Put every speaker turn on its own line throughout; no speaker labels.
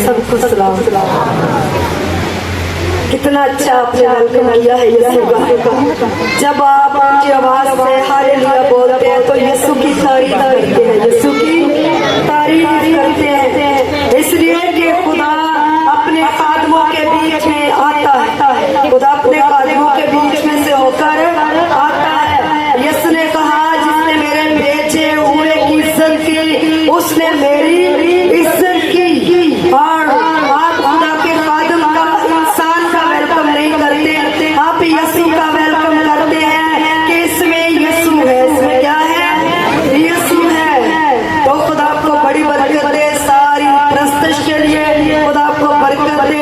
सबको सलाम। कितना अच्छा आपने वेलकम किया है यीशु का। जब आप उनकी आवाज से हालेलुया बोलते हैं तो यीशु की तारीफ करते हैं, यीशु की तारीफ करते हैं, इसलिए कि खुदा अपने खादमों के बीच में आता है, खुदा अपने खादमों के बीच में से होकर आता है। यीशु ने कहा जिसने मेरे भेजे हुए की इज्जत की उसने मेरी इज्जत की। और आप खुदा के खादम का इंसान का वेलकम नहीं करते, आप यीशु का वेलकम करते हैं कि इसमें यीशु है, इसमें क्या है, यीशु है। तो खुदा आपको बड़ी बरकत दे, सारी प्रस्तुत के लिए खुदा आपको बरकत दे।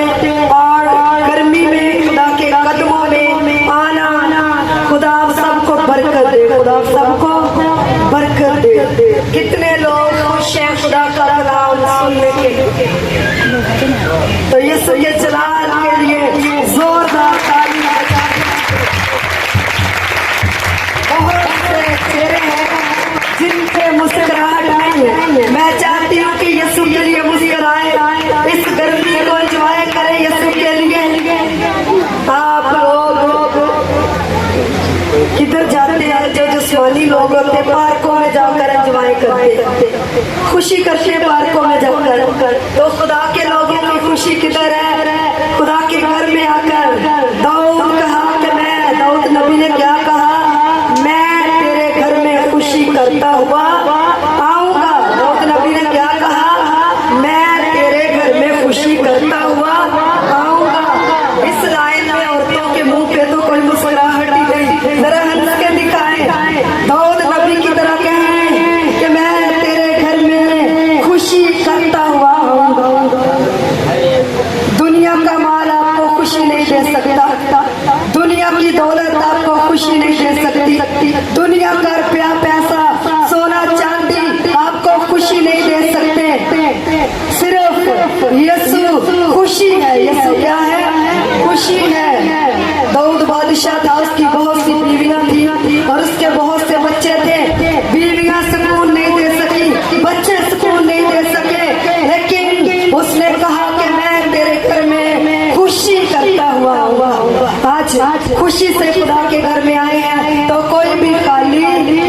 और गर्मी में खुदा के कदमों में आना, खुदा आप सबको बरकत दे, खुदा आप सबको बरकत दे। कितने लोग खुश हैं खुदा का कलाम सुनने के लिए, तो यीशु के जलाल के लिए जोरदार ताली बजाएं। बहुत से चेहरे हैं जिनके मुस्कुराहट नहीं है, मैं चाहती हूँ कि यीशु के लिए मुस्कुराए, इस गर्मी को एंजॉय करें यीशु के लिए। आप लोग किधर जाते हैं, जो जिस्मानी लोग होते पार्कों में जाकर एंजॉय करते, खुशी करते हैं पार्कों में जाकर, तो खुदा के लोगों की खुशी किधर है? खुदा के घर में आकर दाऊद कहा कि मैं, दाऊद नबी ने क्या कहा, मैं तेरे घर में खुशी करता हुआ आऊंगा। दाऊद नबी ने क्या कहा, मैं तेरे घर में खुशी करता हुआ आऊंगा। इस लाइन में औरतों के मुंह पे तो कोई मुस्कुराहट ही नहीं, जरा हंस के दिखाएं, दाऊद नबी की तरह कहें कि मैं तेरे घर में खुशी करता हुआ आऊंगा। दुनिया का माल आपको खुशी नहीं दे सकता, दुनिया की दौलत आपको खुशी नहीं दे सकती, दुनिया का रुपया पैसा सोना चांदी आपको खुशी नहीं दे सकते। सिर्फ यीशु खुशी है। यीशु क्या है? खुशी है। दाऊद बादशाह था, उसकी बहुत सी बीवियां थी और उसके बहुत से बच्चे थे। बीवियां सुकून नहीं दे सकी, बच्चे सुकून नहीं दे सके, लेकिन उसने कहा कि मैं तेरे घर में खुशी करता हुआ आऊंगा। आज खुशी से खुदा के घर में आए हैं तो कोई भी खाली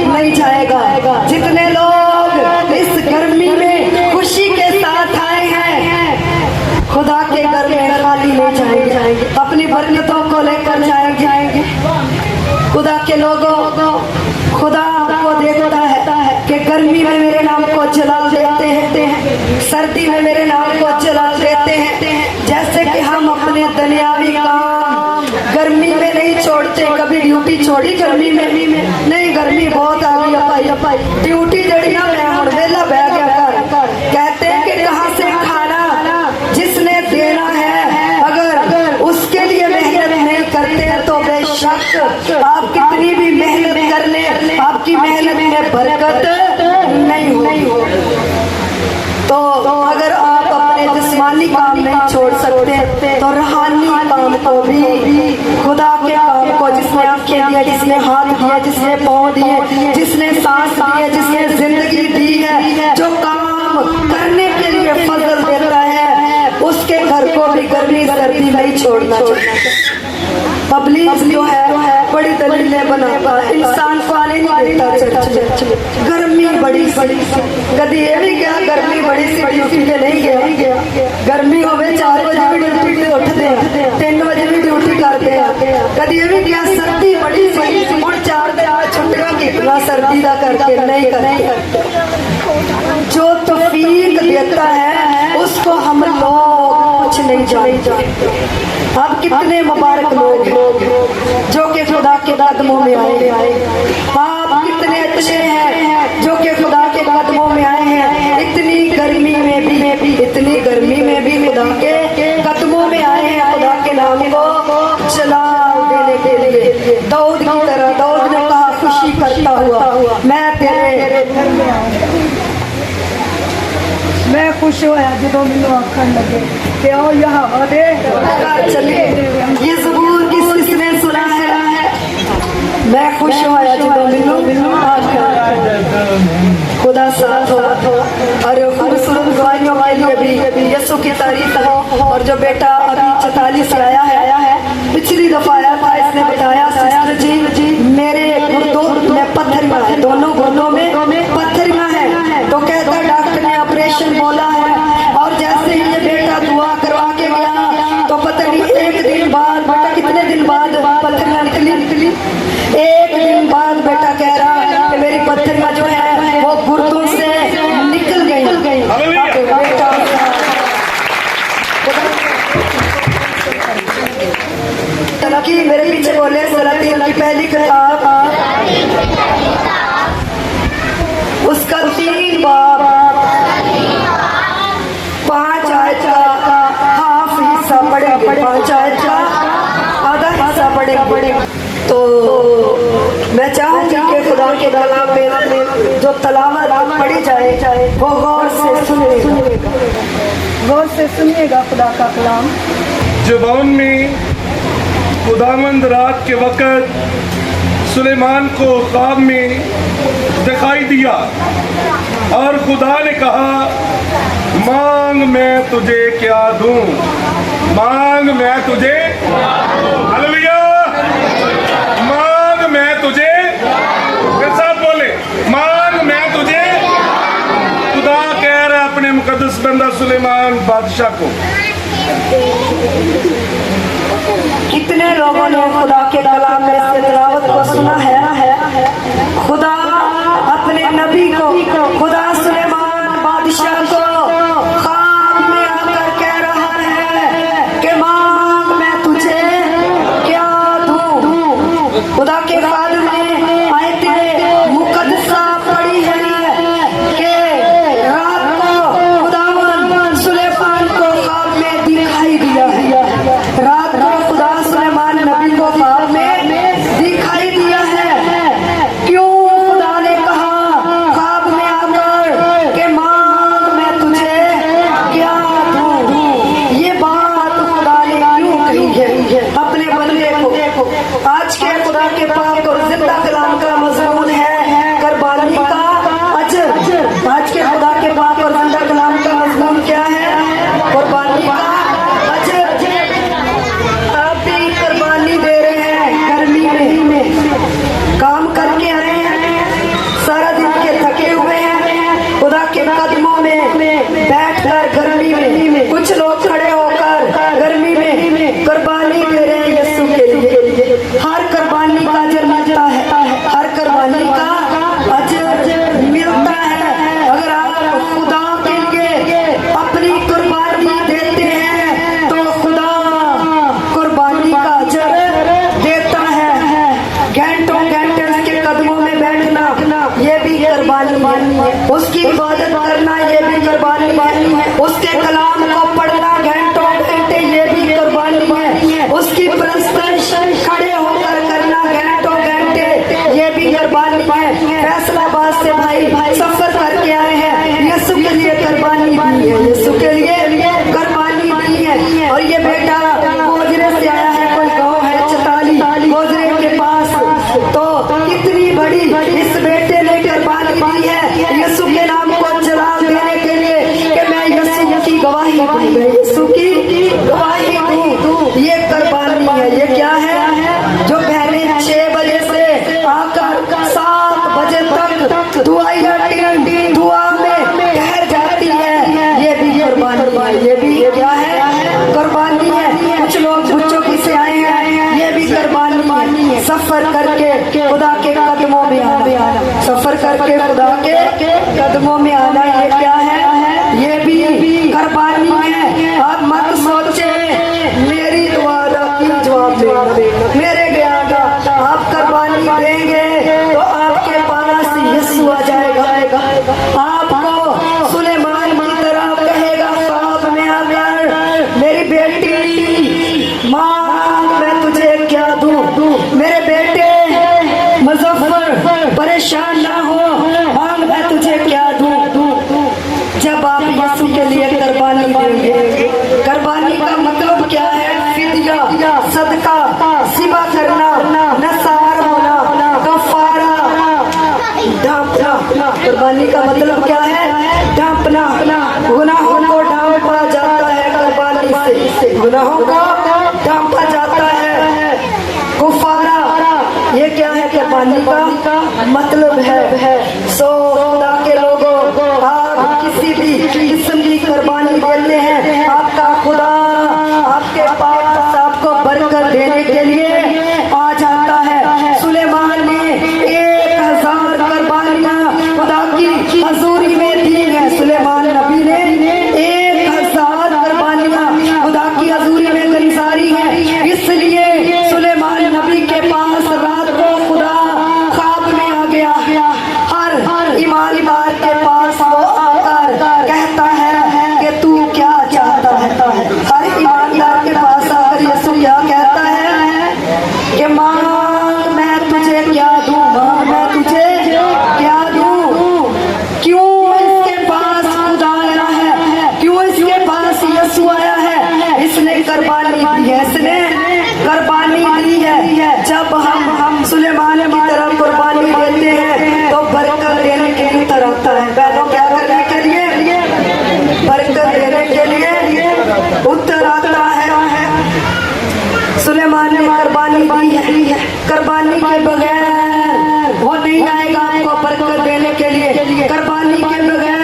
नहीं जाएगा। जितने लोग इस गर्मी में खुशी के साथ आए हैं खुदा के घर में खाली नहीं जाएंगे, अपनी बरकतों को लेकर जाएंगे। खुदा के लोगों, खुदा आपको देखता है कि गर्मी में मेरे नाम को जलाल देते हैं, सर्दी में मेरे नाम को जलाल देते हैं। जैसे कि हम अपने दुनियावी काम गर्मी में नहीं छोड़ते। कभी ड्यूटी छोड़ी गर्मी में नहीं, गर्मी बहुत आ गई अपाई, ड्यूटी जड़ी ना मैं हूं वेला बह गया कर। कहते हैं कि कहाँ से खाना, जिसने देना है अगर उसके लिए मेहनत नहीं करते तो बेशक आप कितनी भी मेहनत कर ले, आपकी मेहनत में बरकत नहीं हो। तो अगर आप अपने जिस्मानी काम नहीं छोड़ सकते तो रूहानी काम को भी, खुदा के काम को, जिसने आंखें दिए, जिसने हाथ दिए, जिसने पाँव दिए, जिसने सांस दिए, जिसने जिंदगी दी है, जो काम करने के लिए फजल देता है उसके घर को भी गर्मी सर्दी नहीं छोड़ना चाहिए। पब्लिक जो है बड़ी दलीलें बनाता है, इंसान को आने नहीं देता चर्च में। गर्मी बड़ी कभी ये भी क्या गर्मी बड़ी सी ड्यूटी पे नहीं गया, गर्मी हो गई 4 बजे भी ड्यूटी पे उठते हैं, 3 बजे भी ड्यूटी करते हैं। कभी ये भी क्या सर्दी बड़ी सी और 4 दिन छुट्टियां कितना सर्दी का करके नहीं करते। जो तौफीक देता है उसको हम लोग कुछ नहीं जानते। अब कितने मुबारक लोग जो कि खुदा के कदमों में आए। आप कितने अच्छे हैं जो कि खुदा के कदमों में आए हैं। इतनी गर्मी में भी, इतनी गर्मी में भी खुदा के कदमों में आए हैं, खुदा के नाम को जलाल देने के लिए। दाऊद की तरह दाऊद ने कहा खुशी करता हुआ मैं तेरे घर में आऊंगा। मैं खुश होया जो मैनू आखन लगे कि आओ यहाँ दे चलिए। ये ज़बूर किसने सुना है? मैं खुश होया जो मैनू आखन। खुदा साथ हो और खूबसूरत गवाहियों के लिए भी यीशु की तारीफ बेटा कितने दिन बाद पत्थरियाँ निकली। एक दिन बाद बेटा कह रहा कि मेरी पत्थरियाँ जो है वो गुर्दों से निकल गई। बेटा कि मेरे पीछे बोले सलातीन की पहली किताब उसका 3 बाब 5 आयत का हाफ हिस्सा पढ़ेंगे, 5 आयत का आधा हिस्सा पढ़ेंगे। तो मैं चाहूंगी कि खुदा के कलाम में जो तलावत पढ़ी जाए वो गौर से सुनिएगा खुदा का कलाम।
ज़बान में खुदावंद रात के वक़्त सुलेमान को ख्वाब में दिखाई दिया और खुदा ने कहा, मांग मैं तुझे क्या दूं, मांग मैं तुझे, हालेलुया, मांग मैं तुझे, मेरे साथ बोले, मांग मैं तुझे। खुदा कह रहा है अपने मुकद्दस बंदा सुलेमान बादशाह को।
कितने लोगों ने खुदा के कलाम में से तिलावत को सुना है। खुदा अपने नबी को, खुदा सुलेमान बादशाह को ख्वाब में आकर कह रहा है कि मांग मैं तुझे क्या दूं। खुदा के ख्वाब में आयतें मुकद्दसा पड़ी है कि रात को खुदावंद सुलेमान को ख्वाब में दिखाई दिया है। रात को खुदा सुलेमान नबी को ख्वाब में दिखाई दिया है। क्यों खुदा ने कहा ख्वाब में आकर कि मांग मैं तुझे क्या दूं। ये बात खुदा ने क्यों कही है अपने बंदे को। आज के खुदा के पाक और जिंदा कलाम का मजमून है कुर्बानी का अजर। आज के खुदा के पाक और जिंदा कलाम का मजमून क्या है? कुर्बानी का अजर। आप भी कुर्बानी दे रहे हैं गर्मी में, काम करके आए हैं, सारा दिन के थके हुए हैं, खुदा के कदमों में बैठकर गर्मी में कुछ लोग खड़े होकर गर्मी में कुर्बानी दे रहे हैं यीशु के लिए। हर कुर्बानी का अजर मिलता है, हर कुर्बानी का अजर मिलता है। अगर आप खुदा के लिए अपनी कुर्बानी देते हैं तो खुदा कुर्बानी का अजर देता है। घंटों घंटे उसके कदमों में बैठना ये भी कुर्बानी है। उसकी इबादत करना ये भी कुर्बानी है। उसके कलाम को पढ़ना घंटों घंटे ये भी कुर्बानी है। उसकी प्रस्तुति खड़े होकर करना घंटों घंटे ये भी कुर्बानी है। फैसलाबाद से भाई सफर करके आए हैं, यीशु के लिए कुर्बानी भी है, यीशु के लिए कुर्बानी भी है। और ये बेटा गोजरे से आया है, कोई गाँव है चताली गोजरे के पास, तो कितनी बड़ी इस बेटे ने कुर्बानी दी है यीशु के नाम को जलाल देने के लिए कि मैं यीशु की गवाही दूं, यीशु की गवाही दूं। ये कुर्बानी है। ये क्या है? जो बहनें 6 बजे से आकर 7 बजे तक दुआइया टीम दुआ में ठहर जाती है, ये भी कुर्बानी है। ये भी क्या है? कुर्बानी है। कुछ लोग बच्चों की से आए हैं, ये भी कुर्बानी है। सफर करके खुदा के कदमों में आना, सफर करके खुदा के कदमों में आना, ये क्या है? ये भी कुर्बानी है। आप मत सोचे मेरी दुआ का जवाब देना, मेरे ज्ञान का आप कुर्बानी देंगे तो आपके पास यीशु आ जाएगा। आपको सुलेमान की तरह कहेगा ख्वाब में आकर, मेरी बेटी मांग मैं तुझे क्या दूं। मेरे बेटे मुजफ्फर परेशान ना हो, मांग मैं तुझे क्या दूं। जब आप यीशु के लिए कुर्बानी देंगे, कुर्बानी का मतलब क्या है? फिदिया, सदका, सिवा करना, नसार होना, कफारा, ढांपना। कुर्बानी का मतलब क्या है? ढांपना। गुनाहों को ढांपा जाता है कुर्बानी से, गुनाहों को ढांपा जाता है। कुफारा ये क्या है? कुर्बानी का मतलब है। सो खुदा के लोगों, आप किसी भी किस्म की कुर्बानी देते हैं, आपका खुदा आपके पास आपको आपको बरकत देने के लिए आ जाता है। सुलेमान ने 1000 कुर्बानियां खुदा की हजूरी में दी है। सुलेमान नबी ने 1000 कुर्बानियां खुदा की हजूरी में गुजारी है। इसलिए सुलेमान नबी के पास रात को खुदा ख्वाब में आ गया। हर ईमानदार के पास वो आकर कहता है कि तू क्या चाहता है। हर ईमानदार के पास आकर यीशु क्या कहता है कि मांग मैं तुझे क्या दूं, मांग मैं तुझे क्या दूं। क्यों इसके पास खुदा आया है, क्यों इसके पास यीशु आया है? इसने कुर्बानी दी है, इसने कुर्बानी दी है। जब हम सुलेमान की तरफ कुर्बानी देते हैं तो बरकत देने के लिए उतर आता है। बहनों क्या करने के लिए? बरकत देने के लिए उतर आता है। सुलेमान ने कुर्बानी दी है। कुर्बानी के बगैर वो नहीं आएगा आपको बरकत देने के लिए। कुर्बानी के बगैर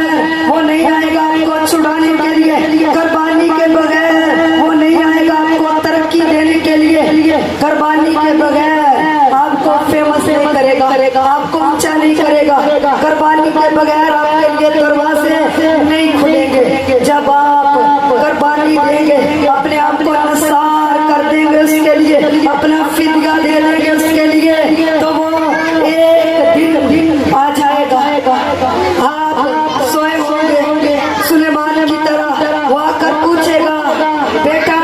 वो नहीं आएगा आपको छुड़ाने के लिए। कुर्बानी के बगैर वो नहीं आएगा आपको तरक्की देने के लिए। कुर्बानी के बगैर आपको फेमस नहीं करेगा, आपको ऊंचा नहीं करेगा। कुर्बानी के बगैर आपके लिए दरवाजे नहीं खुलेंगे। जब आप कुर्बानी देंगे, अपने आप को नसार कर देंगे उसके लिए, अपना फिदिया दे देंगे उसके लिए, तो वो एक दिन आ जाएगा। आप सोए होंगे सुलेमान की तरह, वो आकर पूछेगा बेटा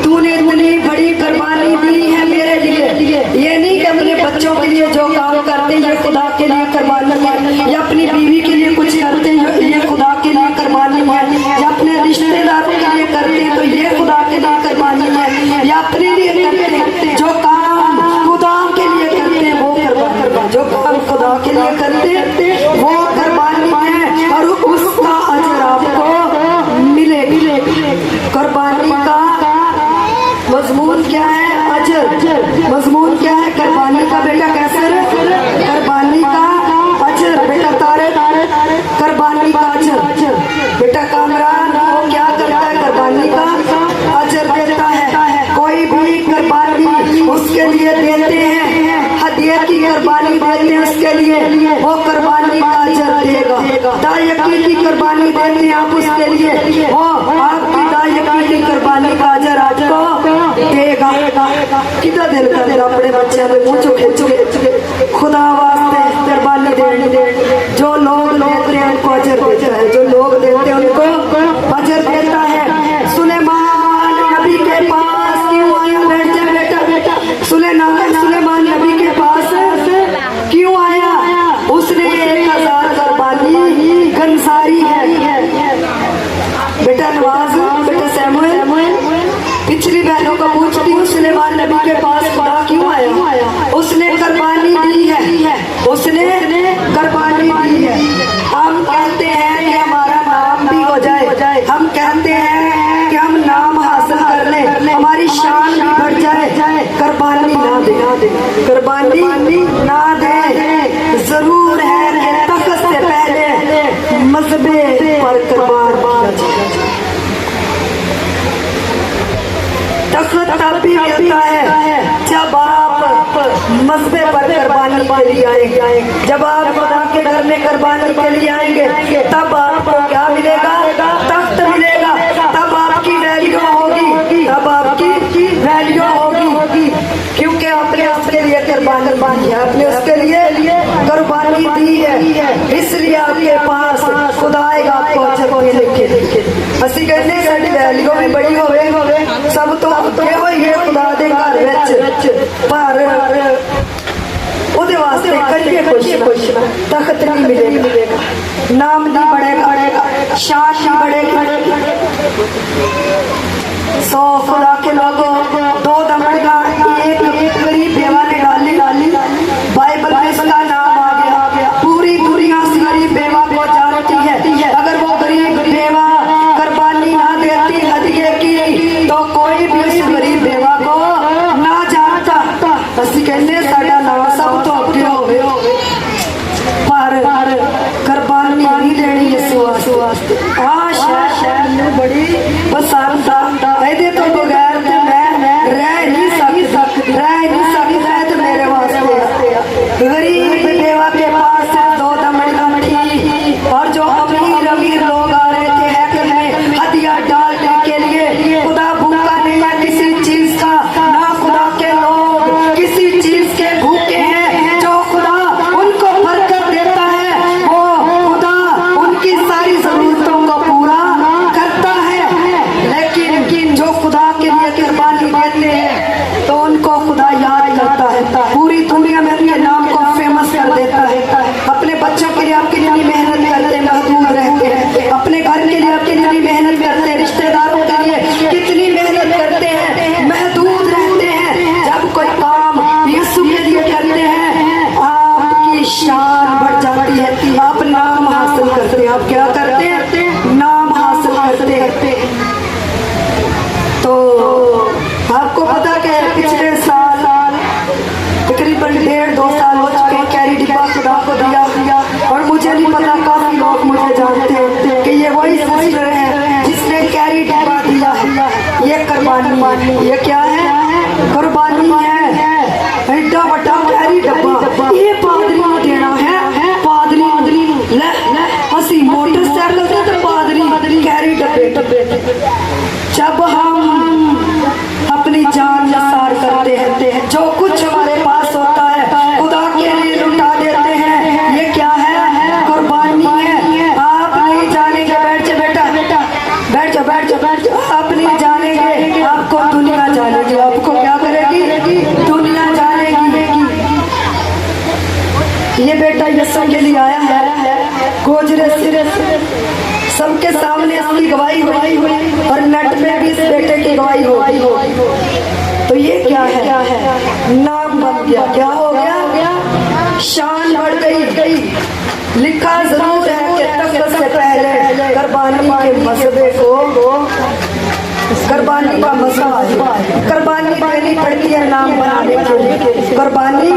तूने इतनी बड़ी कुर्बानी दी है मेरे लिए। ये नहीं कि अपने बच्चों के लिए जो काम करते हैं ये खुदा के लिए कुर्बानी है, या अपनी बीवी के लिए कुछ करते हैं ये खुदा के लिए कुर्बानी है, या अपने रिश्तेदारों के लिए करते हैं तो ये खुदा के लिए कुर्बानी है, या अपने लिए करते हैं जो काम खुदा के लिए करते हैं वो कुर्बानी, जो काम खुदा के लिए करते हैं वो कुर्बानी है और उसका अजर आपको मिलेगा। कुर्बानी का मजमून क्या है? अजर। मजमून क्या है कुर्बानी का बेटा? कैसे? कुर्बानी का अजर बेटा। तारे कुर्बानी का अजर बेटा। कामरान वो क्या करता है? कुर्बानी का अजर देता है। कोई भी कुर्बानी उसके लिए देते हैं, हदिया की कुर्बानी देते हैं उसके लिए, वो कुर्बानी का अजर देगा। दायकी की कुर्बानी देते हैं आप उसके लिए, वो आपकी दायकी की कुर्बानी का अजर आपको देगा। कितना दिल कर अपने बच्चे में मुँह चुके खुदा वास्ते कुर्बानी दे। जो लोग देते हैं उनको अजर देता है, जो लोग देते हैं उनको अजर देता है। सुलेमान नबी के पास क्यों आया? बैठ जा बेटा। सुलेमान नबी के पास क्यों आया? उसने 1000 कुर्बानी गंसारी है बेटा। नवाज बेटा सैमुएल पिछली बहनों का पूछती हूँ सुलेमान नबी के पास खुदा क्यों आया? उसने कुर्बानी दी है, उसने कुर्बानी दी है। हम कहते हैं कि हमारा नाम भी हो जाए, हम कहते हैं कि हम नाम हासिल कर ले, हमारी शान भी बढ़ जाए। कुर्बानी ना दे, कुर्बानी ना दे। जरूर है कि तख्त से पहले मजबे पर कुर्बान तख्त तब भी मिलता है जब आप मजबे पर कुर्बानी के लिए आएंगे। जब आप खुदा के घर में कुर्बानी के लिए आएंगे तब आपको क्या मिलेगा? तख्त मिलेगा। तब आपकी वैल्यू होगी, तब आपकी वैल्यू होगी, क्योंकि आपने उसके लिए कुर्बानी है, आपने उसके लिए कुर्बानी दी है। इसलिए आपके पास खुदा आएगा आपको अजर देने के लिए। ਅਸੀਂ ਕਹਿੰਦੇ ਸਾਡੀ ਵੈਲਿਊ ਵੀ ਬੜੀ ਹੋਵੇ, ਸਭ ਤੋਂ ਅੱਗੇ ਹੋਈਏ ਖੁਦਾ ਦੇ ਘਰ ਵਿੱਚ, ਪਰ ਉਹਦੇ वास्ते करिए कुछ तख्त नहीं मिलेगा, नाम नहीं बढ़ेगा, शान नहीं बढ़ेगी। सो खुदा के लोगों, 2 दमड़गा एक गरीब बेवा ने डाली, बाइबल में इसका नाम आ गया। पूरी दुनिया से गरीब बेवा को जानती है। अगर वो गरीब बेवा कुर्बानी ना देती हदिये की तो कोई भी उस गरीब बेवा को ना जानता। ਅਸੀਂ ਕਹਿੰਦੇ ਸਾਡਾ ਨਾਮ ਸਭ ਤੋਂ ਅੱਗੇ ਹੋਵੇ, ਪਰ ਕੁਰਬਾਨੀ ਨਹੀਂ ਦੇਣੀ ਇਸ ਵਾਸਤੇ। ਆ ਸ਼ਹਿਰ ਨੂੰ ਬੜੀ ਪਸੰਦ ਆ, ਇਹਦੇ ਤੋਂ कुर्बानी। ये क्या है? कुर्बानी है। एडा बड़ा कैरी डब्बा ये पादरी को देना है। पादरी ले असी मोटरसाइकिल से तो पादरी कैरी डब्बे। जब हम अपनी जान निसार करते हैं, जो कुछ हमारे पास होता है खुदा के लिए लुटा देते हैं। ये क्या है? कुर्बानी है। आप नहीं जानेंगे, बैठ जा बेटा, बैठ जा। आप नहीं जानेंगे, आपको दुनिया जानेगी। आपको क्या करेगी? दुनिया जानेगी। ये बेटा यीशु के लिए आया है, गोजरे सिरे सबके सामने इसकी गवाही हुई और नेट में भी इस बेटे की गवाही हो। तो ये क्या है? नाम बन गया। क्या हो गया? शान बढ़ गई। लिखा जरूर है कि तख्त से पहले कुर्बानी के मसबे को, कुर्बानी का मसला, कुर्बानी देनी पड़ती है नाम बनाने के लिए। कुर्बानी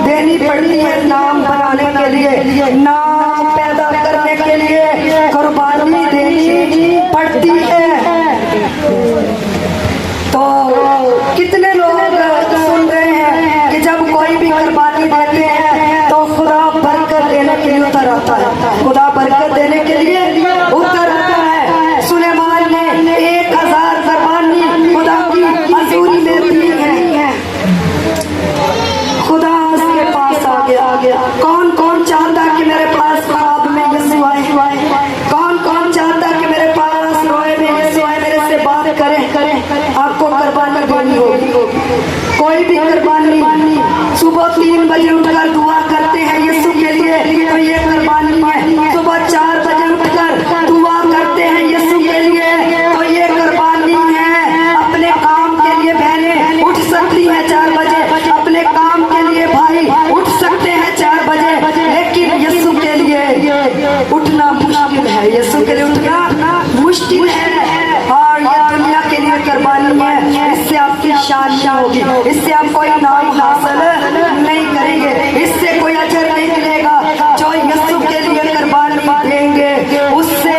देनी पड़ती है नाम बनाने के लिए, नाम पैदा करने के लिए कुर्बानी देनी पड़ती है। तो कितने लोग सुन रहे हैं कि जब कोई भी कुर्बानी देते हैं तो खुदा बरकत देने के लिए उतर आता है। खुदा बरकत देने के लिए उतर आता है। सुलेमान ने 1000 कुर्बानी खुदा की हजूरी में दी है। खुदा उसके पास आ गया। कौन कौन चाहता कि मेरे पास ख्वाब में यीशु आए? कौन कौन चाहता कि मेरे पास रोए में यीशु आए, मेरे से बात करे? आपको कुर्बानी देनी होगी। कोई भी कुर्बानी सुबह 3 बजे उठकर दुआ करते हैं यीशु के लिए, तो ये कुर्बानी है। सुबह 4 बजे उठकर दुआ करते हैं यीशु के लिए, तो ये कुर्बानी है। अपने काम के लिए बहनें उठ सकती हैं 4 बजे, अपने काम के लिए भाई उठ सकते हैं 4 बजे, लेकिन यीशु के लिए उठना मुश्किल है। यीशु के लिए उठना मुश्किल है। और ये दुनिया के लिए कुर्बानी है। इससे आपकी शान नहीं होगी, इससे आप कोई नाम हासिल नहीं करेंगे, इससे कोई अजर नहीं मिलेगा। जो यीशु के लिए कुर्बानी देंगे उससे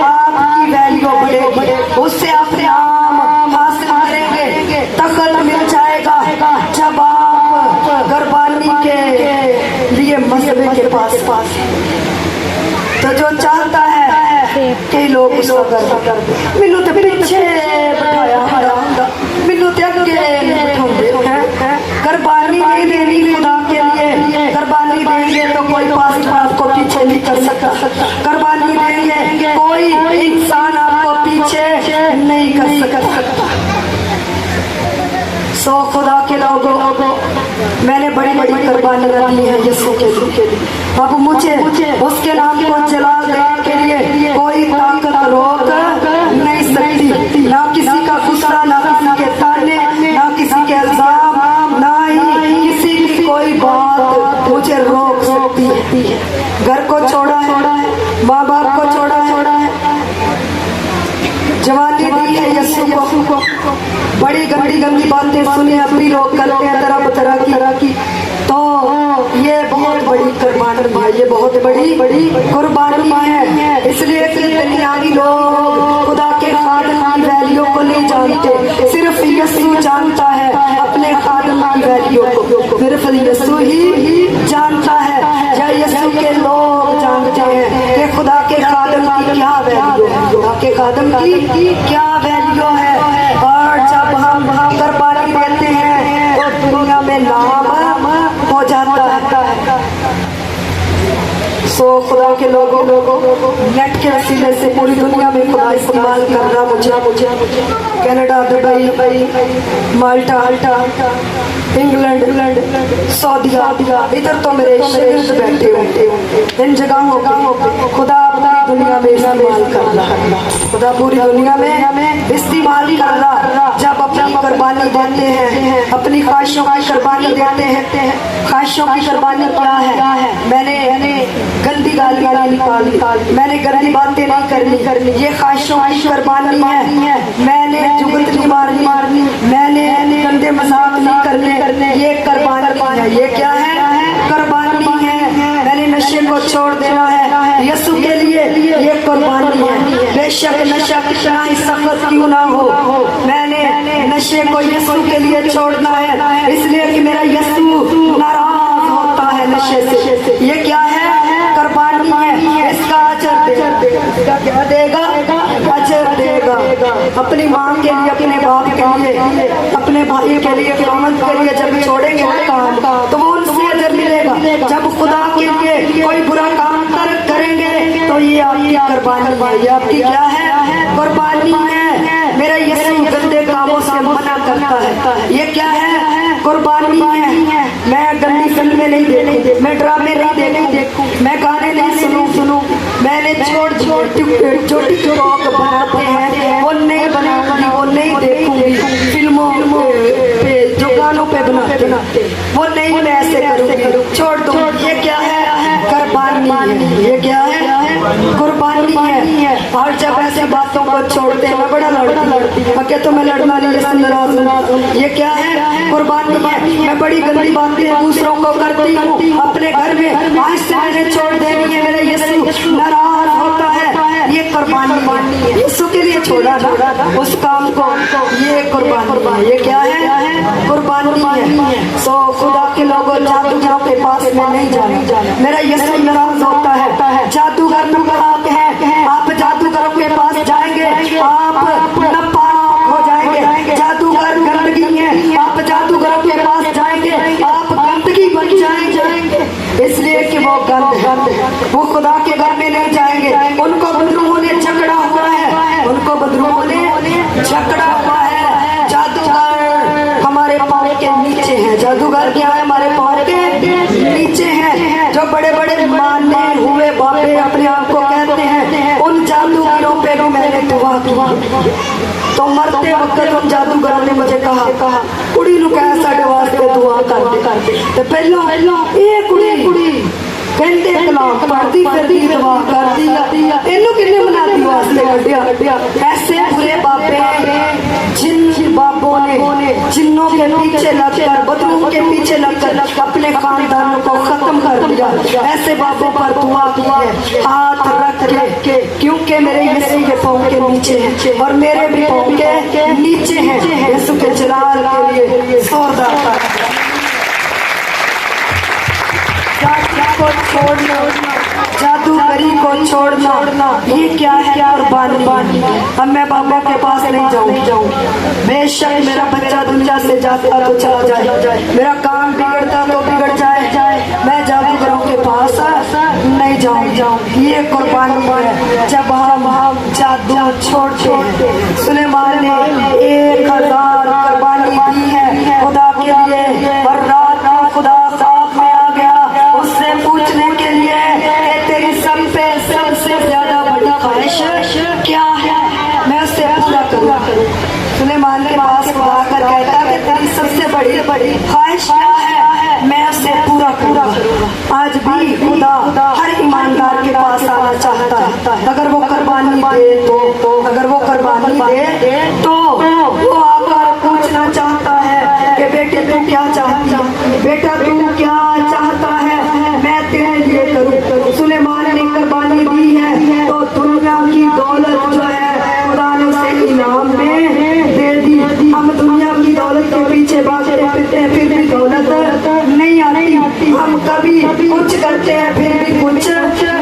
आपकी वैल्यू बढ़ेगी, उससे आप नाम हासिल करेंगे, तख्त मिल जाएगा। जब आप कुर्बानी के लिए मसबे के पास तो जो चाहता है कई लोग उसको कर मैनू तो पीछे बिठाया होंदा, मैनू तो अगे बिठाते हैं। कुर्बानी नहीं देनी खुदा के लिए। कुर्बानी देंगे तो कोई पास्टर आपको पीछे नहीं कर सकता। कुर्बानी देंगे कोई इंसान आपको पीछे नहीं कर सकता। सो खुदा के लोगों, मैंने बड़ी बड़ी कुर्बानी दी है यीशु के लिए। अब मुझे उसके नाम को जला देने के लिए कोई ताकत रोक नहीं सकती। ना किसी का गुस्सा, ना किसी के ताने, ना किसी के इल्जाम, ना ही किसी की कोई बात मुझे रोक सकती है। घर को छोड़ा है, माँ बाप को छोड़ा है, जवानी दी है यीशु को, बड़ी गंदी बातें सुनी, अपनी लोग करते हैं तरह की। तो ये बहुत बड़ी कुर्बानी है, ये बहुत बड़ी कुर्बानी है। इसलिए कि दुनियावी लोग खुदा के खादिम की वैल्यू को नहीं जानते, सिर्फ यीशु जानता है अपने खादिम की वैल्यू को, सिर्फ यीशु ही जानता है। या यीशु के लोग जानते हैं कि खुदा के खादिम की क्या वैल्यू है, खुदा के खादिम की क्या वैल्यू है। और जब हम कुर्बानी देते हैं तो दुनिया में नाम हो जाता है। सो खुदा के लोगों, नेट के वसीले से पूरी दुनिया में खुदा इस्तेमाल करना मुझे कनाडा, दुबई, माल्टा, इंग्लैंड, सऊदी अरबिया, इधर तो मेरे शागिर्द बैठे होंगे। इन जगहों पे खुदा पूरी दुनिया में इस्तेमाल करना, खुदा पूरी दुनिया में इस्तेमाल करना। जब अपनी कुर्बानी देते हैं, अपनी ख्वाहिशों की कुर्बानी देते हैं। ख्वाहिशों की कुर्बानी क्या है? मैंने गंदी गालियाँ निकाली, मैंने गंदी बातें नहीं करनी, ये ख्वाहिशों की कुर्बानी है। मैंने जुगत नहीं मारनी, मैंने गंदे मजाक नहीं करने, ये कुर्बानी है। ये क्या है? कुर्बानी है। मैंने नशे को छोड़ देना है यीशु के लिए, ये कुर्बानी है। बेशक नशा कितना ही सख्त क्यों ना हो, मैंने नशे को यीशु के लिए छोड़ना है, इसलिए कि मेरा यीशु नाराज होता है नशे से। ये क्या है? कुर्बानी है। इसका अजर देगा। क्या देगा? अजर देगा। अपनी माँ के लिए, अपने बाप के लिए, अपने भाई के लिए, औरत के लिए जब छोड़ेंगे ना काम, तो वो उनसे अजर मिलेगा। जब खुदा के लिए कोई बुरा काम करेंगे तो ये आपकी कुर्बानी है। ये आपकी क्या है? कुर्बानी है। मेरा यीशु गंदे कामों से मना करता है। ये क्या है? कुर्बानी है। मैं गंदी फिल्में नहीं देखूं, मैं ड्रामे नहीं देखूं, मैं गाने नहीं सुनूं, मैंने जो टिकटॉक बनाते हैं वो नहीं बनाऊंगी, वो नहीं देखूंगी। फिल्मों पे जो गानों पे बनाते वो नहीं मैं ऐसे करूंगी, छोड़ दूं। ये क्या है? कुर्बानी है। ये क्या है? कुर्बानी है। और जब ऐसी बातों को छोड़ते हैं, मैं बड़ा लड़ती हूँ, क्या तो मैं लड़ना नहीं, नाराज हूँ। ये क्या है? कुर्बानी है। मैं बड़ी गंदी बातें दूसरों को करती हूँ अपने घर में, आज से मैंने छोड़ देनी है, मेरा यीशु नाराज होता है। ये कुर्बानी है। यीशु के लिए छोड़ा ना उस काम को, ये कुर्बानी है। ये क्या है? कुर्बानी है। सो खुदा के लोगों, जादूगरों के पास में नहीं जाना, मेरा यीशु नाराज होता है। जादूगर नापाक है, आप जादूगरों के पास जाएंगे आप नापाक हो जाएंगे। जादूगर गंदगी है, आप जादूगरों के पास जाएंगे आप गंदगी बन जाएंगे। इसलिए कि वो वो खुदा के घर में नहीं जाएंगे। उनको बदरूहों ने झगड़ा हुआ है, उनको बदरूहों ने झगड़ा हुआ है। जादूगर हमारे पाँव के नीचे है। जादूगर क्या है? हमारे पाँव के नीचे है। जो बड़े बड़े माने हुए बाबे अपने आप को कहते हैं, उन जादूगरों पे भी मैंने दुआ की। तो मरते वक्त उन जादूगरों ने मुझे कहा कुड़ी नु कह साडे वास्ते दुआ कर दे। तो पहलो ये कुड़ी घंटे कलाम पढ़ती फिरती दुआ कर दिया, इन्हों किन्ने बनाती वास्ते कढ़िया। ऐसे बुरे बाबे जिन बाबों ने जिन्नों के पीछे लगकर, बदरूहों के पीछे लगकर अपने खानदानों को खत्म कर दिया। ऐसे बाबों पर दुआ की है, हाथ रख के, क्योंकि मेरे यीशु के पाँव के नीचे है और मेरे भी पाँव के नीचे है। यीशु के जलाल के लिए जोरदार को छोड़ना, जादूगरी को छोड़ना, ये क्या है? कुर्बानी। अब मैं बाबा के पास नहीं जाऊँ। बेशक मेरा बच्चा दुनिया से जाता तो चला जाए, मेरा काम बिगड़ता तो बिगड़ जाए, मैं जादूगरों के पास नहीं जाऊँ। ये कुर्बानी है। जब हम जादू छोड़ते, सुलेमान ने 1000 कुर्बानी दी है खुदा के लिए, और रात में खुदा साथ में आ गया उससे पूछने के लिए कि तेरी सबसे ज्यादा बड़ी ख्वाहिश क्या है? मैं उससे पूरा करूँ। सुलेमान के पास आकर कहता कि तेरी सबसे बड़ी ख्वाहिश क्या है? मैं उससे पूरा करूँगा। आज भी खुदा हर ईमानदार के पास आना चाहता है। अगर वो कुर्बानी दे तो, अगर वो कुर्बानी दे तो वो आकर पूछना चाहता है कि बेटे तू क्या चाहती है? बेटा तू क्या चाहता है मैं तेरे लिए करूँ? सुलेमान ने कुर्बानी दी है तो दुनिया की दौलत जो है खुदा ने उसे इनाम में दे दी। हम दुनिया की दौलत के पीछे भागते फिरते हैं, फिर भी दौलत नहीं आती। हम कभी कुछ करते हैं फिर भी कुछ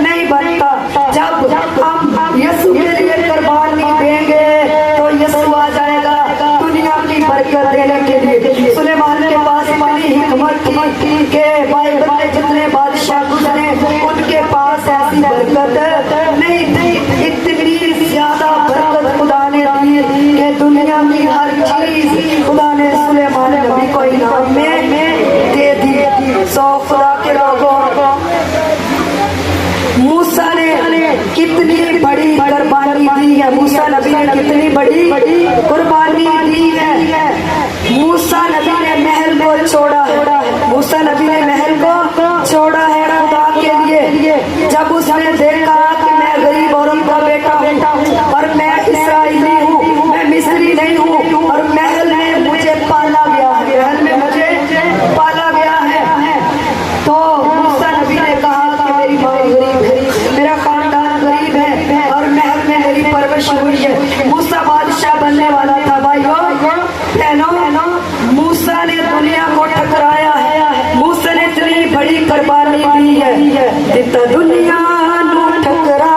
नहीं बनता। जब हम यीशु के लिए कुर्बानी देंगे तो यीशु आ जाएगा दुनिया की बरकत देने के लिए। सुलेमान के पास इतनी हिकमत थी कि बाइबल में जितने बादशाह गुजरे उनके पास ऐसी बरकत नहीं, इतनी ज्यादा बरकत खुदा ने दी कि दुनिया की हर चीज खुदा ने सुलेमान नबी को इनाम में दे दी। सो खुदा के लोगों, मूसा ने कितनी बड़ी कुर्बानी दी है। मूसा नबी ने कितनी बड़ी कुर्बानी दी है। मूसा नबी ने महल को छोड़ा है, मूसा नबी ने महल को छोड़ा है खुदा के लिए। जब उसने देखा कि मैं गरीब औरत का बेटा हूँ और मैं इस्राएली हूँ, मैं मिस्री नहीं हूँ, और महल में मुझे पाला गया है, महल में मुझे पाला गया है, तो मूसा नबी ने कहा कि मेरी माँ गरीब है, मेरा खानदान गरीब है और महल में मेरी परवरिश हुई है। मूसा बादशाह बनने वाला था भाइयों, दिता दुनिया नू ठकरा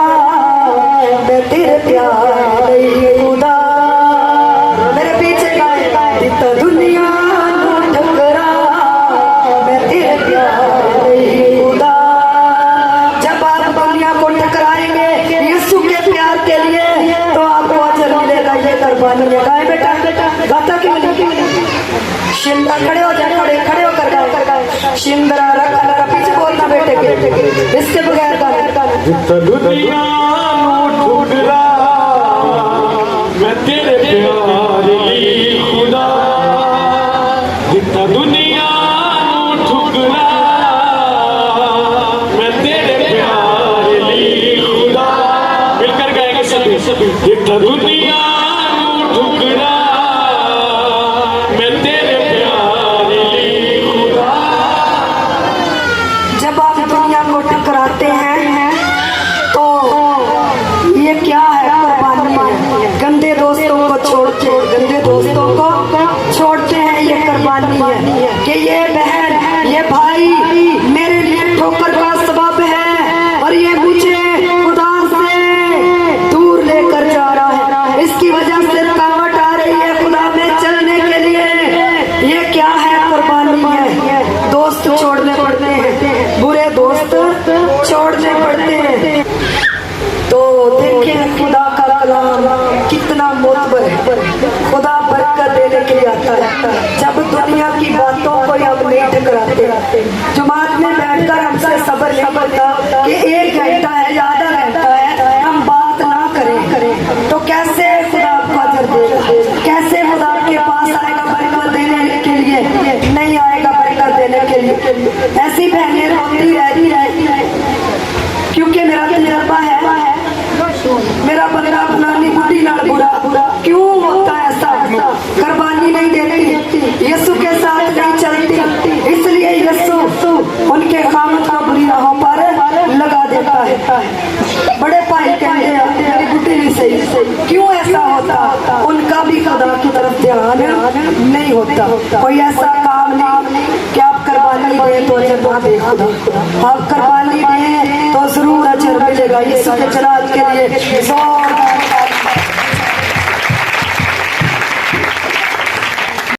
मैं तेरे प्यार लई खुदा मेरे पीछे गाए दिता दुनिया नू ठकरा मैं तेरे प्यार लई खुदा जब आप दुनिया को ठकराएंगे यीशु के प्यार के लिए तो आपको अजर मिलेगा ये कुर्बानी है गाए बेटा गाता क्यों नहीं शिंदा खड़े हो जाए खड़े होकर गाए शिंदरा रखा पीछे बोलना बेटे के इसके बगैर गाना
जितना दुनिया नू ठुकरा मैं तेरे प्यार ली खुदा जितना दुनिया नू ठुकरा मैं तेरे प्यार ली खुदा मिलकर गाएंगे सभी जितना दुनिया नू ठुकरा मैं तेरे प्यार ली खुदा
जब आप दुनिया को टकराते हैं तो ये क्या है कुर्बानी गंदे दोस्तों को छोड़ते हैं ये कुर्बानी है कि ये बहन ये भाई मेरे लिए ठोकर का सबब है और ये मुझे खुदा से दूर लेकर जा रहा है इसकी वजह से रुकावट आ रही है खुदा में चलने के लिए ये क्या है कुर्बानी है दोस्त छोड़ने पड़ते हैं बुरे दोस्त छोड़ने पड़ते हैं तो देखें खुदा का कलाम कितना मोतबर है खुदा बरकत देने के लिए आता है जब दुनिया की बातों को हम नहीं टकराते जुमात में बैठकर हमसे सब्र नहीं पड़ता कि 1 घंटा है या आधा घंटा है हम बात ना करें तो कैसे खुदा आपको अजर देगा कैसे खुदा के पास आएगा बरकत देने के लिए नहीं आएगा बरकत देने के लिए ऐसी बहनें रोती रहती है क्योंकि मेरा तजुर्बा है मेरा बंदा फलानी बुढ़ी ना बुरा क्यों होता है ऐसा कुर्बानी नहीं देती यीशु के साथ नहीं चलती इसलिए यीशु उनके खामत का बुरी राहों पर लगा देता है बड़े भाई कहते हैं मेरी बुढ़ी नहीं सही क्यों ऐसा होता उनका भी खुदा की तरफ ध्यान नहीं होता कोई ऐसा काम नहीं कि आप कुर्बानी दें तो अजर ना दे खुदा आप कुर्बानी दें तो जरूर अजर मिलेगा यीशु के जलाल के लिए जोरदार